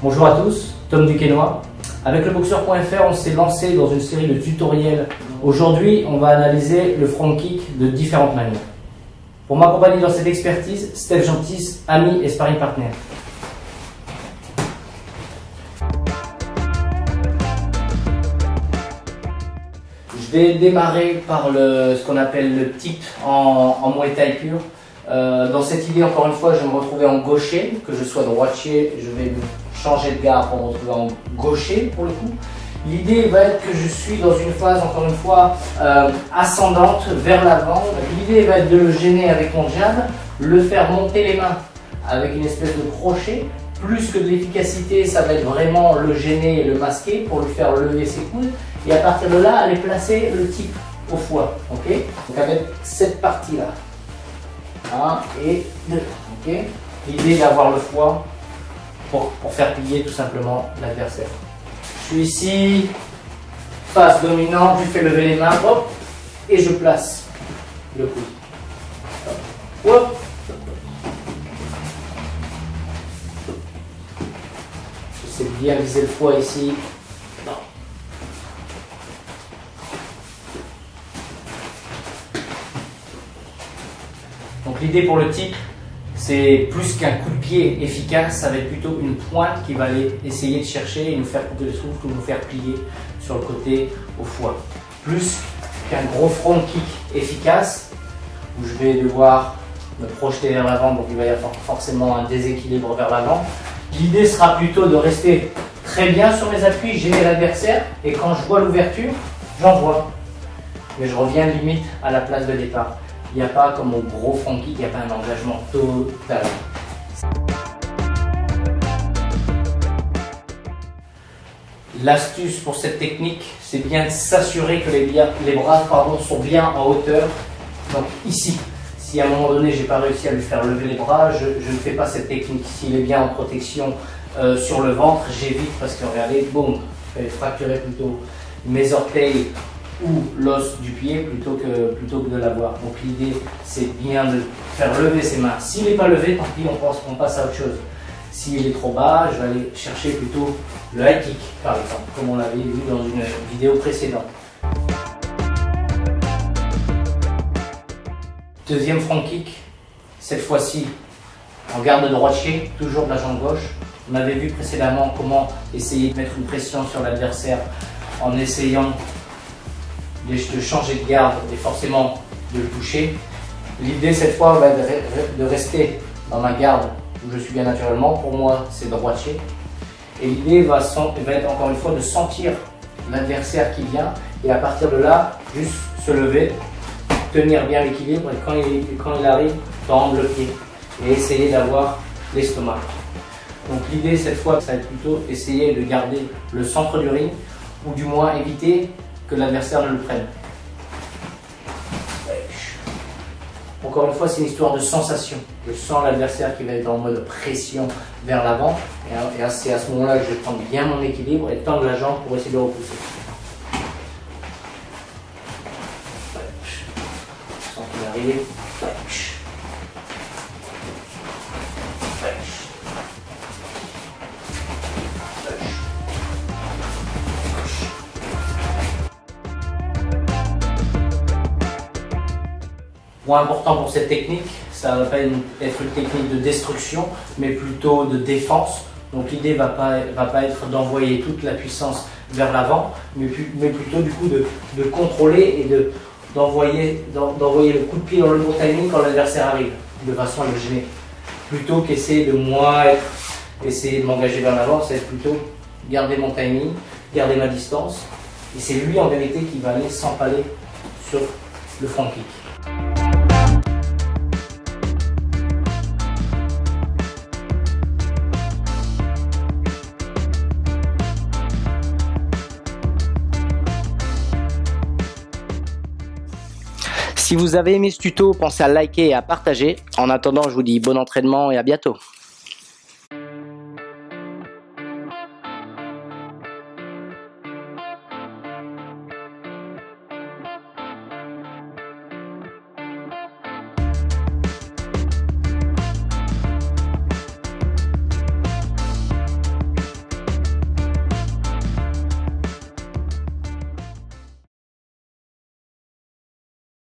Bonjour à tous, Tom Duquesnoy. Avec le boxeur.fr, on s'est lancé dans une série de tutoriels. Aujourd'hui, on va analyser le front kick de différentes manières. Pour m'accompagner dans cette expertise, Steph Gentis, ami et sparring partner. Je vais démarrer par ce qu'on appelle le tip en Muay Thai pur. Dans cette idée, encore une fois, je vais me retrouver en gaucher, que je sois droitier, je vais changer de garde pour me retrouver en gaucher pour le coup. L'idée va être que je suis dans une phase, encore une fois, ascendante vers l'avant. L'idée va être de le gêner avec mon jab, le faire monter les mains avec une espèce de crochet. Plus que de l'efficacité, ça va être vraiment le gêner et le masquer pour lui faire lever ses coudes. Et à partir de là, aller placer le type au foie. Okay, donc avec cette partie-là. 1 et 2. Okay. L'idée d'avoir le foie pour faire plier tout simplement l'adversaire. Je suis ici, face dominante, je fais lever les mains, hop, et je place le coude. Hop. J'essaie de bien viser le foie ici. Non. Donc l'idée pour le type, c'est plus qu'un coup de pied efficace, ça va être plutôt une pointe qui va aller essayer de chercher et nous faire couper le souffle ou nous faire plier sur le côté au foie. Plus qu'un gros front kick efficace, où je vais devoir me projeter vers l'avant, donc il va y avoir forcément un déséquilibre vers l'avant. L'idée sera plutôt de rester très bien sur mes appuis, gêner l'adversaire, et quand je vois l'ouverture, j'envoie. Mais je reviens limite à la place de départ. Il n'y a pas, comme au gros front kick, il n'y a pas un engagement total. L'astuce pour cette technique, c'est bien de s'assurer que les bras sont bien en hauteur. Donc ici, si à un moment donné, je n'ai pas réussi à lui faire lever les bras, je ne fais pas cette technique. S'il est bien en protection sur le ventre, j'évite parce que regardez, boum, je vais fracturer plutôt mes orteils ou l'os du pied plutôt que de l'avoir. Donc l'idée, c'est bien de faire lever ses mains. S'il n'est pas levé, tant pis, on passe à autre chose. S'il est trop bas, je vais aller chercher plutôt le high kick, par exemple, comme on l'avait vu dans une vidéo précédente. Deuxième front kick, cette fois-ci en garde droitier, toujours de la jambe gauche. On avait vu précédemment comment essayer de mettre une pression sur l'adversaire en essayant de changer de garde et forcément de le toucher. L'idée cette fois va être de rester dans ma garde où je suis bien naturellement. Pour moi, c'est droitier. Et l'idée va être encore une fois de sentir l'adversaire qui vient et à partir de là, juste se lever, tenir bien l'équilibre et quand il arrive, tendre le pied et essayer d'avoir l'estomac. Donc l'idée cette fois, ça va être plutôt essayer de garder le centre du ring ou du moins éviter que l'adversaire ne le prenne. Encore une fois, c'est une histoire de sensation. Je sens l'adversaire qui va être en mode pression vers l'avant et c'est à ce moment-là que je vais prendre bien mon équilibre et tendre la jambe pour essayer de repousser. Je sens qu'il arrive. Point important pour cette technique, ça ne va pas être une technique de destruction, mais plutôt de défense. Donc l'idée ne va pas être d'envoyer toute la puissance vers l'avant, mais plutôt du coup de contrôler et d'envoyer le coup de pied dans le bon timing quand l'adversaire arrive, de façon à le gêner. Plutôt qu'essayer de moi essayer de m'engager vers l'avant, c'est plutôt garder mon timing, garder ma distance. Et c'est lui en vérité qui va aller s'empaler sur le front kick. Si vous avez aimé ce tuto, pensez à liker et à partager. En attendant, je vous dis bon entraînement et à bientôt.